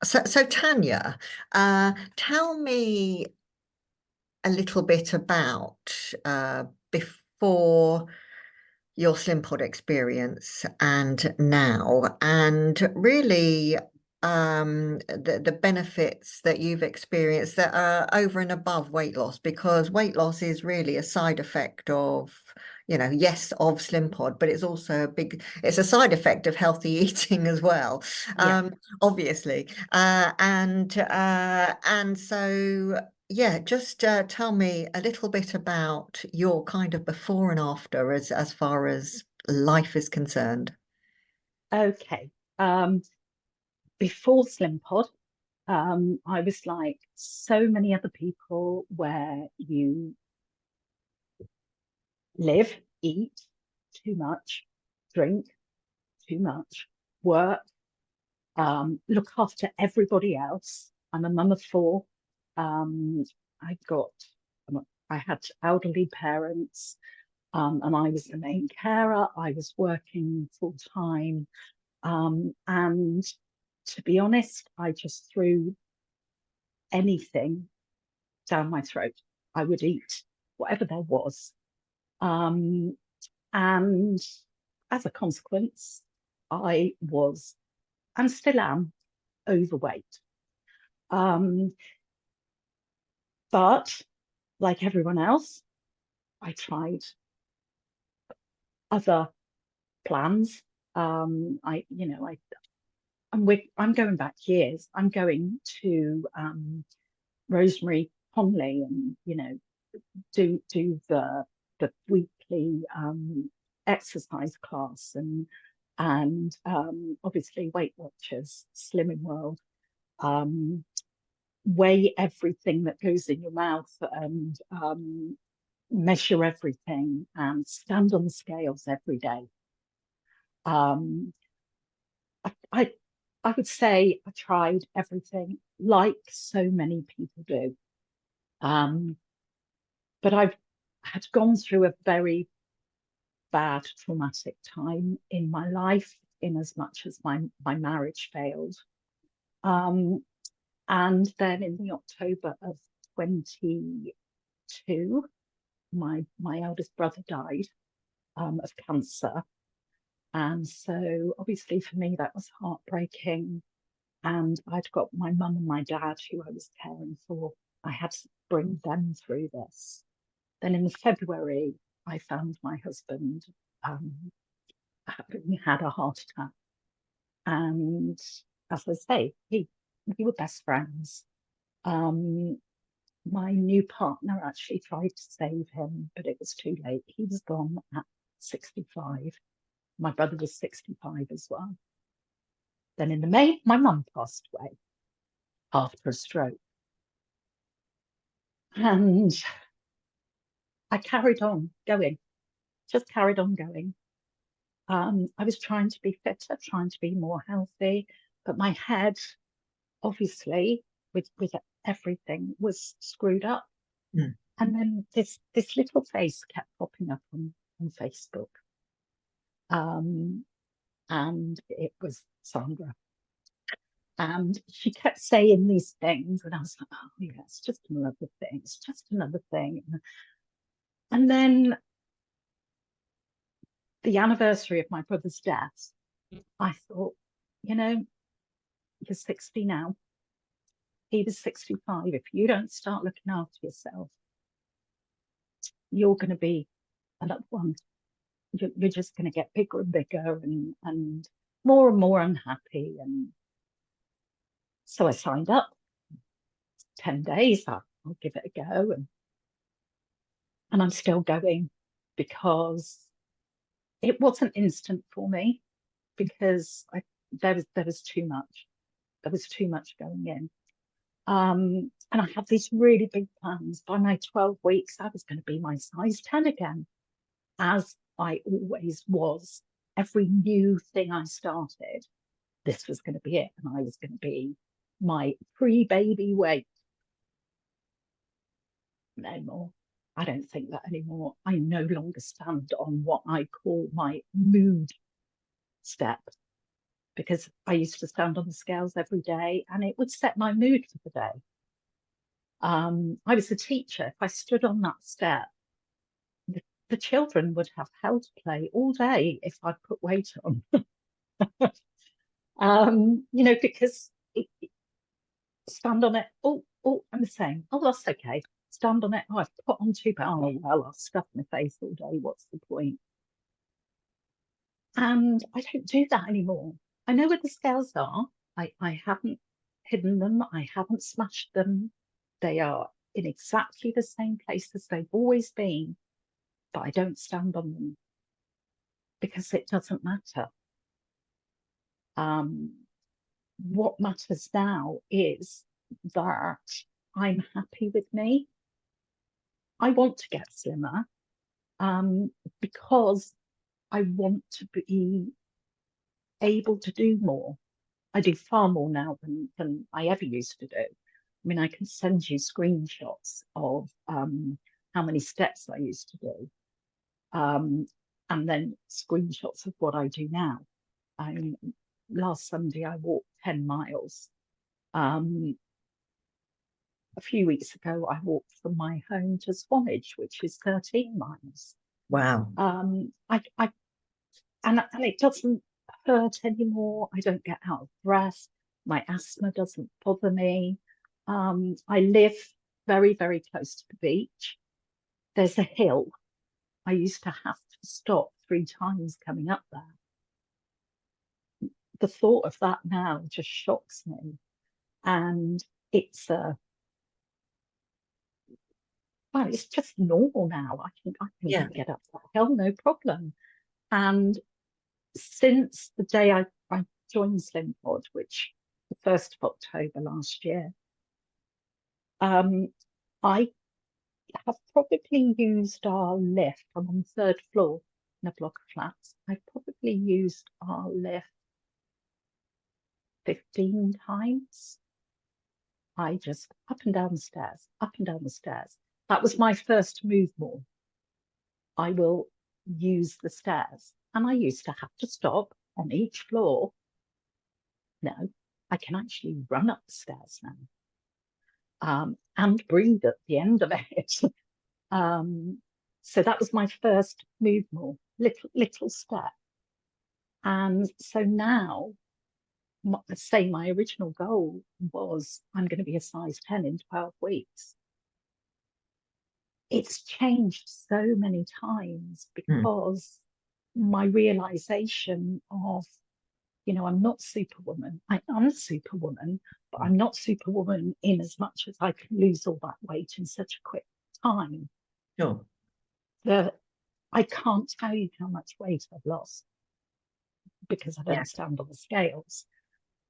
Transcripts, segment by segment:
So Tanya, tell me a little bit about before your Slimpod experience and now, and really the benefits that you've experienced that are over and above weight loss, because weight loss is really a side effect of, yes, of Slimpod, but it's a side effect of healthy eating as well, Yeah. obviously. And so yeah, just tell me a little bit about your kind of before and after as far as life is concerned. Okay. Um, Before Slimpod, I was like so many other people where you live, eat too much, drink too much, work, look after everybody else. I'm a mum of four. Um, I got, I had elderly parents, and I was the main carer. I was working full time. And to be honest, I just threw anything down my throat. I would eat whatever there was. Um, and as a consequence, I was and still am overweight. Um, but like everyone else, I tried other plans. I'm going back years. I'm going to Rosemary Conley and do the weekly exercise class and obviously Weight Watchers, Slimming World, um, weigh everything that goes in your mouth and measure everything and stand on the scales every day. Um, I I would say I tried everything like so many people do. Um, but I've had gone through a very bad traumatic time in my life in as much as my marriage failed. Um, and then in the October of 22, my eldest brother died of cancer. And so obviously for me that was heartbreaking. And I'd got my mum and my dad who I was caring for. I had to bring them through this. Then in February, I found my husband having had a heart attack. And as I say, we were best friends. Um, my new partner actually tried to save him, but it was too late. He was gone at 65. My brother was 65 as well. Then in the May, my mum passed away after a stroke. And I carried on going, just carried on going. I was trying to be fitter, trying to be more healthy, but my head, obviously, with everything, was screwed up. Mm. And then this little face kept popping up on Facebook, and it was Sandra. And she kept saying these things, and I was like, oh, yeah, it's just another thing. It's just another thing. And then the anniversary of my brother's death, I thought, you know, you're 60 now. He was 65. If you don't start looking after yourself, you're going to be another one. You're just going to get bigger and bigger and more unhappy. And so I signed up. 10 days, I'll give it a go. And I'm still going because it wasn't instant for me because there was too much. There was too much going in. And I had these really big plans. By my 12 weeks, I was going to be my size 10 again, as I always was. Every new thing I started, this was going to be it. And I was going to be my pre-baby weight. No more. I don't think that anymore. I no longer stand on what I call my mood step. because I used to stand on the scales every day and it would set my mood for the day. I was a teacher. If I stood on that step, the children would have hell to play all day if I put weight on. Because stand on it. Oh, I'm the same. Oh, that's okay. Stand on it. Oh, I've put on 2 pounds. Oh, well, I'll stuff my face all day. What's the point? And I don't do that anymore. I know where the scales are. I haven't hidden them. I haven't smashed them. They are in exactly the same place as they've always been, but I don't stand on them because it doesn't matter. What matters now is that I'm happy with me. I want to get slimmer because I want to be able to do more. I do far more now than I ever used to do. I mean, I can send you screenshots of how many steps I used to do, and then screenshots of what I do now. Last Sunday, I walked 10 miles. A few weeks ago, I walked from my home to Swanage, which is 13 miles. Wow. And it doesn't hurt anymore. I don't get out of breath. My asthma doesn't bother me. I live very, very close to the beach. There's a hill. I used to have to stop 3 times coming up there. The thought of that now just shocks me. And it's it's just normal now. I can get up that hill, no problem. And since the day I joined Slimpod, which the 1st of October last year, I have probably used our lift. I'm on the 3rd floor in a block of flats. I've probably used our lift 15 times. I just up and down the stairs, up and down the stairs. That was my first move more. I will use the stairs. And I used to have to stop on each floor. No, I can actually run up the stairs now and breathe at the end of it. So that was my first move more, little step. And so now, say my original goal was I'm going to be a size 10 in 12 weeks. It's changed so many times because my realization of, I'm not Superwoman. I am Superwoman, but I'm not Superwoman in as much as I can lose all that weight in such a quick time. Sure. I can't tell you how much weight I've lost because I don't stand on the scales.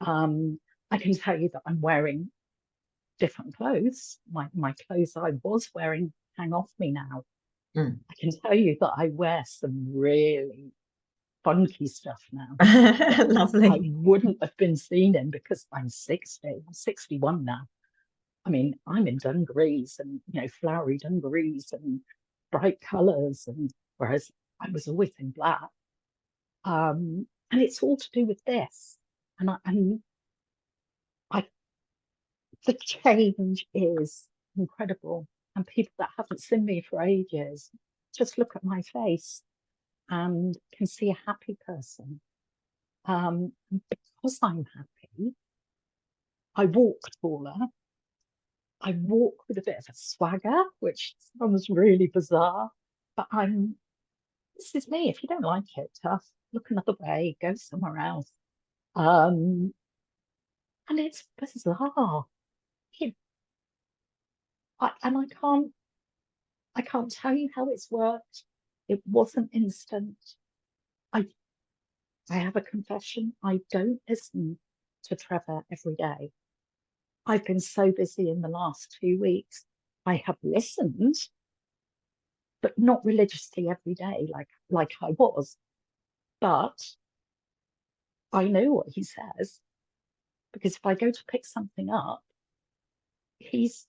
I can tell you that I'm wearing different clothes. My clothes I was wearing hang off me now. I can tell you that I wear some really funky stuff now. Lovely. I wouldn't have been seen in because I'm 60. I'm 61 now. I mean, I'm in dungarees and, flowery dungarees and bright colours, and whereas I was always in black. And it's all to do with this. And the change is incredible. And people that haven't seen me for ages just look at my face and can see a happy person. Because I'm happy, I walk taller. I walk with a bit of a swagger, which sounds really bizarre, but this is me. If you don't like it, tough, look another way, go somewhere else. And it's bizarre. I can't tell you how it's worked. It wasn't instant. I have a confession. I don't listen to Trevor every day. I've been so busy in the last 2 weeks. I have listened, but not religiously every day like I was. But I know what he says, because if I go to pick something up, he's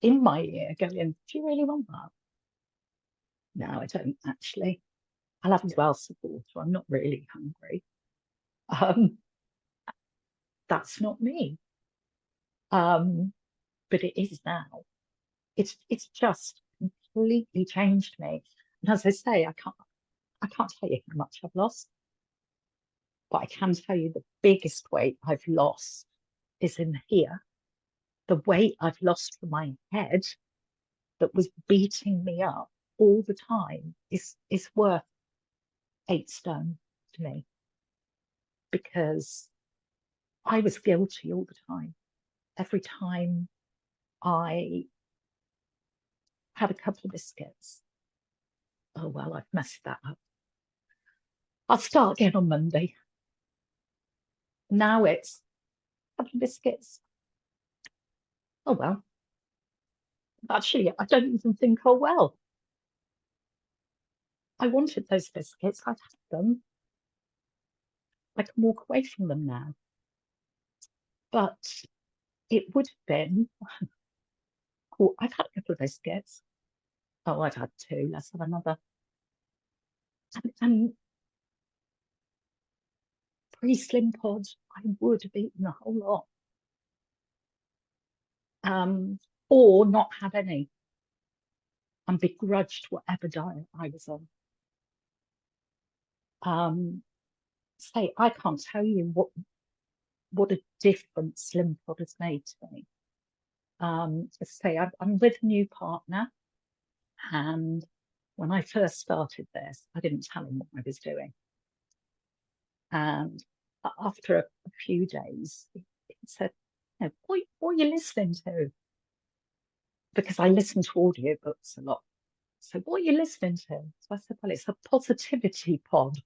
in my ear going, do you really want that? No, I don't actually. I'll have 12 support, so I'm not really hungry. That's not me. But it is now. It's just completely changed me. And as I say, I can't tell you how much I've lost, but I can tell you the biggest weight I've lost is in here. The weight I've lost from my head that was beating me up all the time is worth 8 stone to me, because I was guilty all the time. Every time I had a couple of biscuits, oh well, I've messed that up. I'll start again on Monday. Now it's a couple of biscuits. Oh well. Actually, I don't even think, oh well. I wanted those biscuits. I've had them. I can walk away from them now. But it would have been, oh, I've had a couple of biscuits. Oh, I've had 2. Let's have another. And pre-Slimpod, I would have eaten a whole lot. Or not had any and begrudged whatever diet I was on. Say, I can't tell you what a difference Slimpod has made to me. Say, I'm with a new partner, and when I first started this, I didn't tell him what I was doing. And after a few days, he said, what are you listening to? Because I listen to audiobooks a lot. So what are you listening to? So I said, well, it's a positivity pod.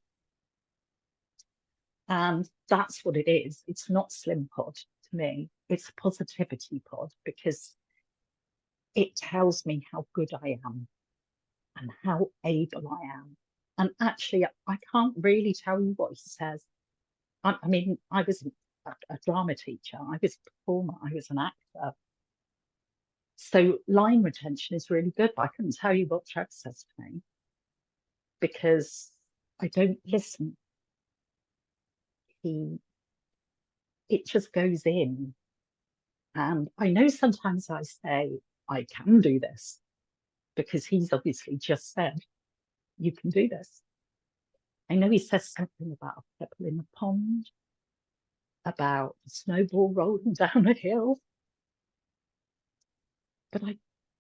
And that's what it is. It's not Slimpod to me. It's a positivity pod, because it tells me how good I am and how able I am. And actually, I can't really tell you what he says. I mean, I was a drama teacher. I was a performer. I was an actor. So line retention is really good, but I couldn't tell you what Trev says to me because I don't listen. It just goes in. And I know sometimes I say, I can do this, because he's obviously just said, you can do this. I know he says something about a pebble in a pond, about a snowball rolling down a hill, but I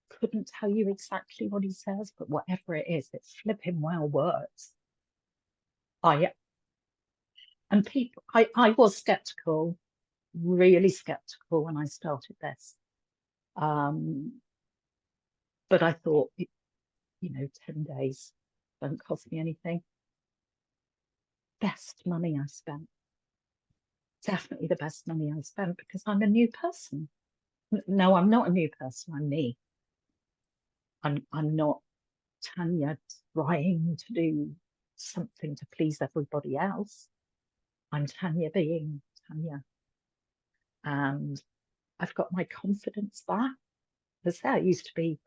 couldn't tell you exactly what he says, but whatever it is, it flipping well works. I was skeptical, really skeptical when I started this. But I thought, 10 days don't cost me anything. Best money I spent. Definitely the best money I spent, because I'm a new person. No, I'm not a new person. I'm me. I'm not Tanya trying to do something to please everybody else. I'm Tanya being Tanya. And I've got my confidence back. As I used to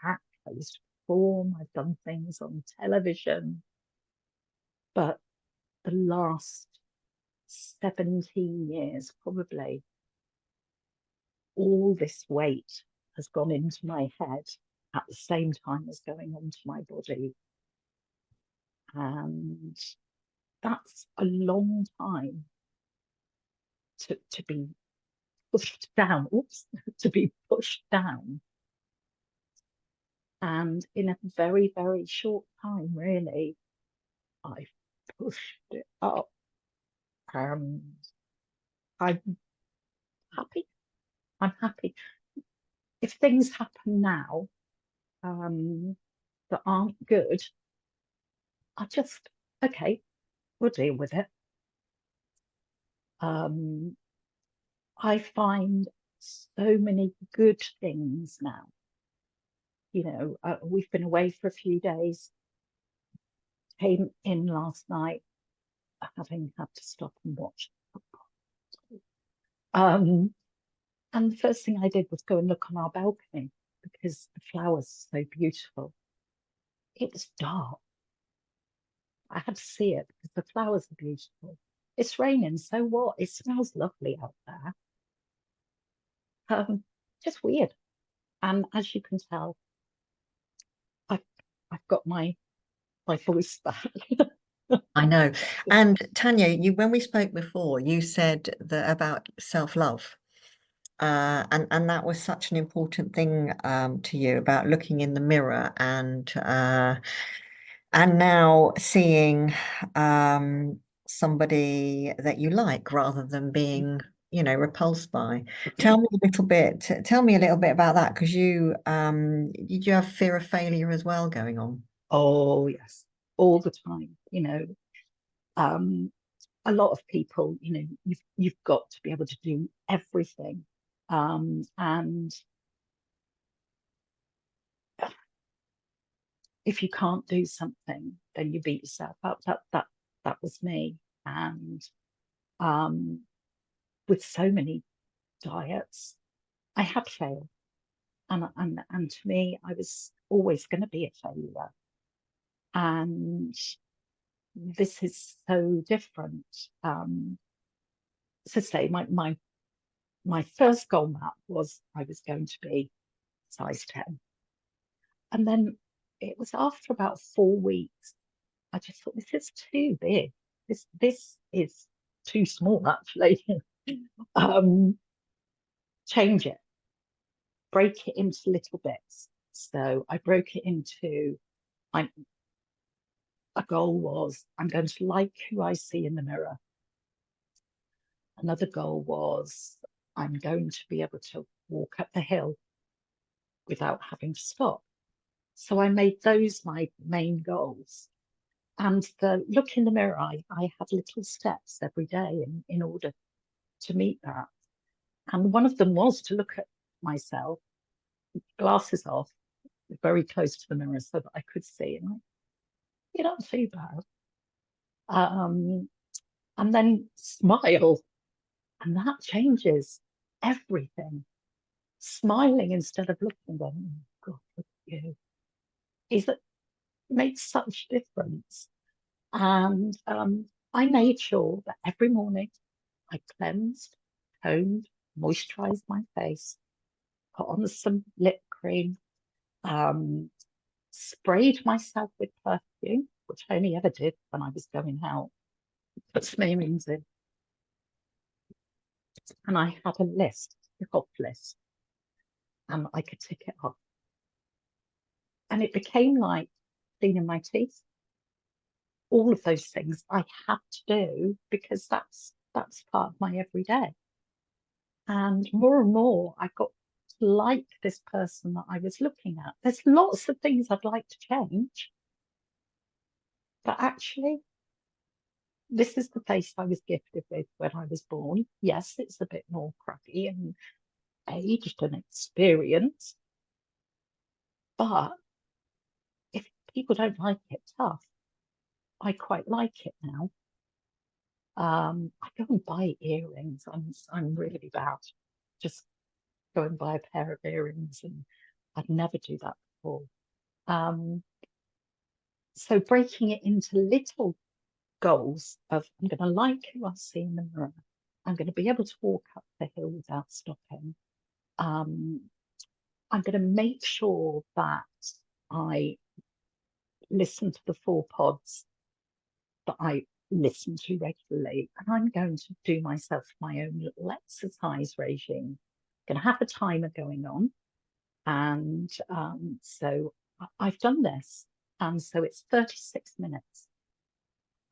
act, I used to perform, I've done things on television. But the last 17 years, probably, all this weight has gone into my head at the same time as going onto my body. And that's a long time to be pushed down, to be pushed down. And in a very, very short time, really, I've pushed it up. And I'm happy. I'm happy. If things happen now that aren't good, I just, okay, we'll deal with it. I find so many good things now. We've been away for a few days, came in last night, having had to stop and watch. And the first thing I did was go and look on our balcony, because the flowers are so beautiful. It was dark. I had to see it because the flowers are beautiful. it's raining, so what? It smells lovely out there. Just weird. And as you can tell, I've, I've got my voice back. I know. And Tanya, when we spoke before, you said that about self-love. And that was such an important thing to you about looking in the mirror and now seeing somebody that you like rather than being, repulsed by. Tell me a little bit about that, because did you have fear of failure as well going on? Oh yes, all the time. A lot of people, you've got to be able to do everything. And if you can't do something, then you beat yourself up. That was me. And um, with so many diets, I had failed. And to me, I was always going to be a failure. And this is so different. So say my first goal map was I was going to be size 10. And then it was after about 4 weeks, I just thought, this is too big. This is too small, actually. Change it, break it into little bits. So I broke it into, a goal was I'm going to like who I see in the mirror. Another goal was I'm going to be able to walk up the hill without having to stop. So I made those my main goals. And the look in the mirror, I had little steps every day in order to meet that. And one of them was to look at myself, glasses off, very close to the mirror so that I could see. And you're not too bad. And then smile. And that changes everything. Smiling instead of looking, going, oh, God, look at you. It makes such a difference. And I made sure that every morning I cleansed, toned, moisturized my face, put on some lip cream, sprayed myself with perfume, which I only ever did when I was going out, put some earrings in. And I had a list, a hot list, and I could tick it off. And it became like cleaning my teeth. All of those things I had to do because that's part of my everyday. And more, I got to like this person that I was looking at. There's lots of things I'd like to change, but actually, this is the face I was gifted with when I was born. Yes, it's a bit more crappy and aged and experienced, but if people don't like it tough, I quite like it now. I go and buy earrings. I'm really bad. Just go and buy a pair of earrings, and I'd never do that before. So breaking it into little goals of I'm going to like who I see in the mirror. I'm going to be able to walk up the hill without stopping. I'm going to make sure that I listen to the 4 pods that I listen to regularly, and I'm going to do myself my own little exercise regime. I'm going to have a timer going on, and so I've done this, and so it's 36 minutes.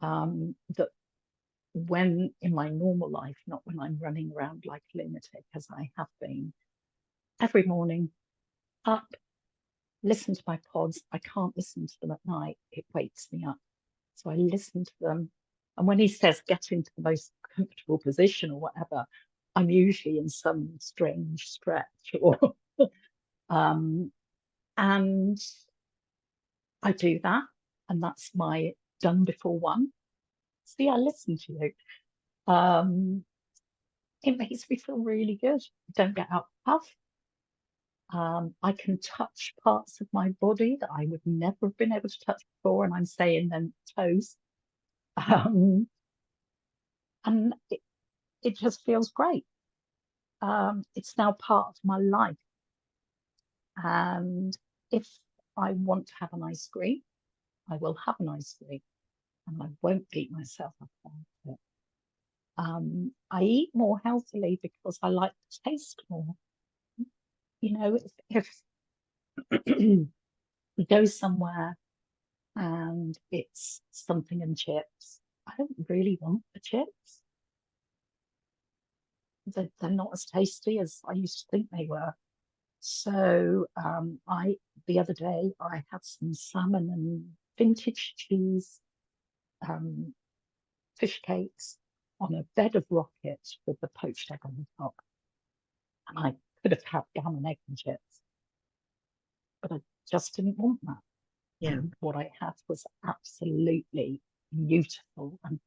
That when in my normal life, not when I'm running around like a lunatic as I have been, every morning up, listen to my pods. I can't listen to them at night, it wakes me up. So I listen to them. And when he says get into the most comfortable position or whatever, I'm usually in some strange stretch or and I do that. And that's my done before one. See, I listen to you. It makes me feel really good. Don't get out of puff. I can touch parts of my body that I would never have been able to touch before, and I'm saying then toes. and it just feels great. It's now part of my life. And if I want to have an ice cream, I will have an ice cream, and I won't beat myself up about it. I eat more healthily because I like the taste more. You know, if we go somewhere and it's something and chips, I don't really want the chips. They're not as tasty as I used to think they were. So the other day I had some salmon and vintage cheese fish cakes on a bed of rocket with the poached egg on the top. And I could have had ham and egg and chips, but I just didn't want that. Yeah. And what I had was absolutely beautiful and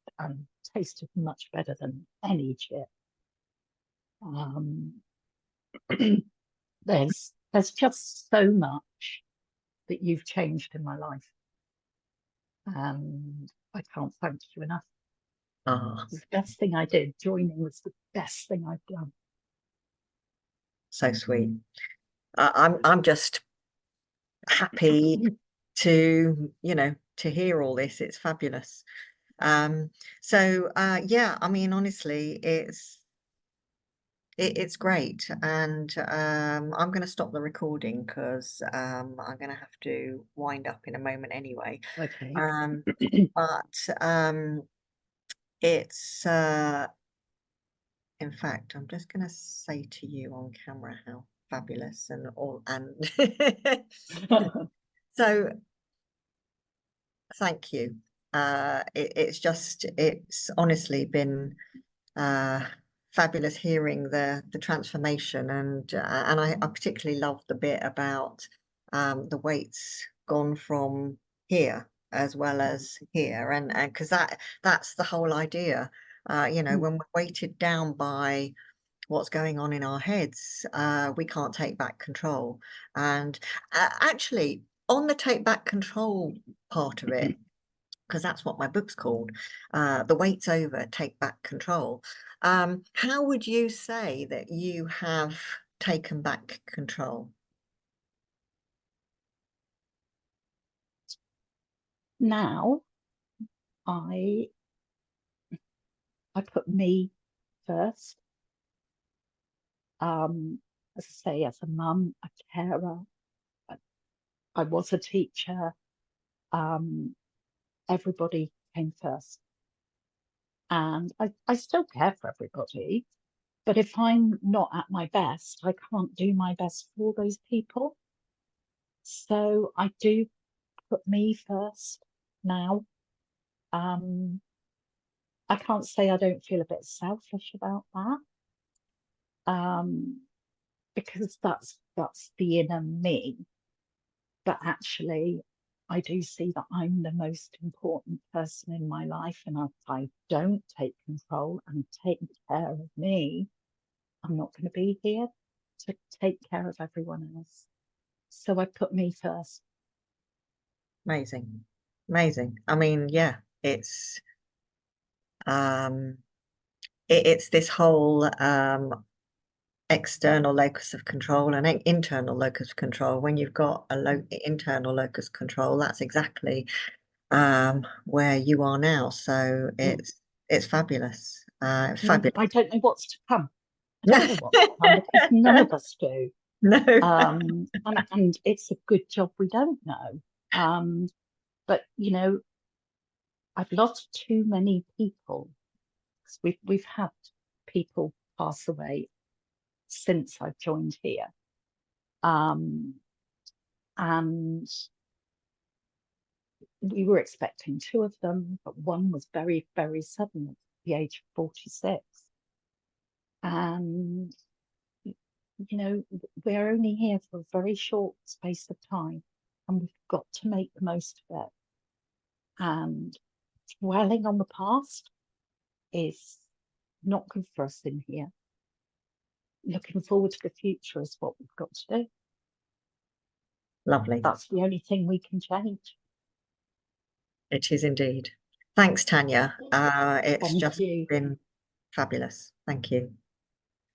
tasted much better than any chip. There's just so much that you've changed in my life, and I can't thank you enough. Ah, It was the best thing I did. Joining was the best thing I've done. so sweet. I'm just happy to, you know, to hear all this. It's fabulous. So yeah, I mean, honestly, it's great, and I'm going to stop the recording because I'm going to have to wind up in a moment anyway. Okay. But it's in fact, I'm just going to say to you on camera how fabulous and all, and so thank you. It's honestly been fabulous hearing the transformation, and I particularly love the bit about the weight's gone from here as well as here, and because that's the whole idea. You know, when we're weighted down by what's going on in our heads, we can't take back control. And actually, on the take back control part of it, because that's what my book's called, The Wait's Over, Take Back Control. How would you say that you have taken back control? Now I put me first. As I say, as a mum, a carer, I was a teacher. Everybody came first. And I still care for everybody. But if I'm not at my best, I can't do my best for those people. So I do put me first now. I can't say I don't feel a bit selfish about that. Because that's the inner me. But actually, I do see that I'm the most important person in my life. And if I don't take control and take care of me, I'm not going to be here to take care of everyone else. So I put me first. Amazing, amazing. I mean, yeah, it's this whole external locus of control and internal locus of control. When you've got a internal locus control, that's exactly where you are now. So it's fabulous. Fabulous. I don't know what's to come. I don't know what's to come because none of us do. No. And it's a good job we don't know. But you know, I've lost too many people. We've had people pass away since I've joined here. And we were expecting 2 of them, but one was very, very sudden at the age of 46. And, you know, we're only here for a very short space of time, and we've got to make the most of it. And dwelling on the past is not good for us in here. Looking forward to the future is what we've got to do. Lovely. That's the only thing we can change. It is indeed. Thanks, Tanya. It's Thank just you. been fabulous. Thank you.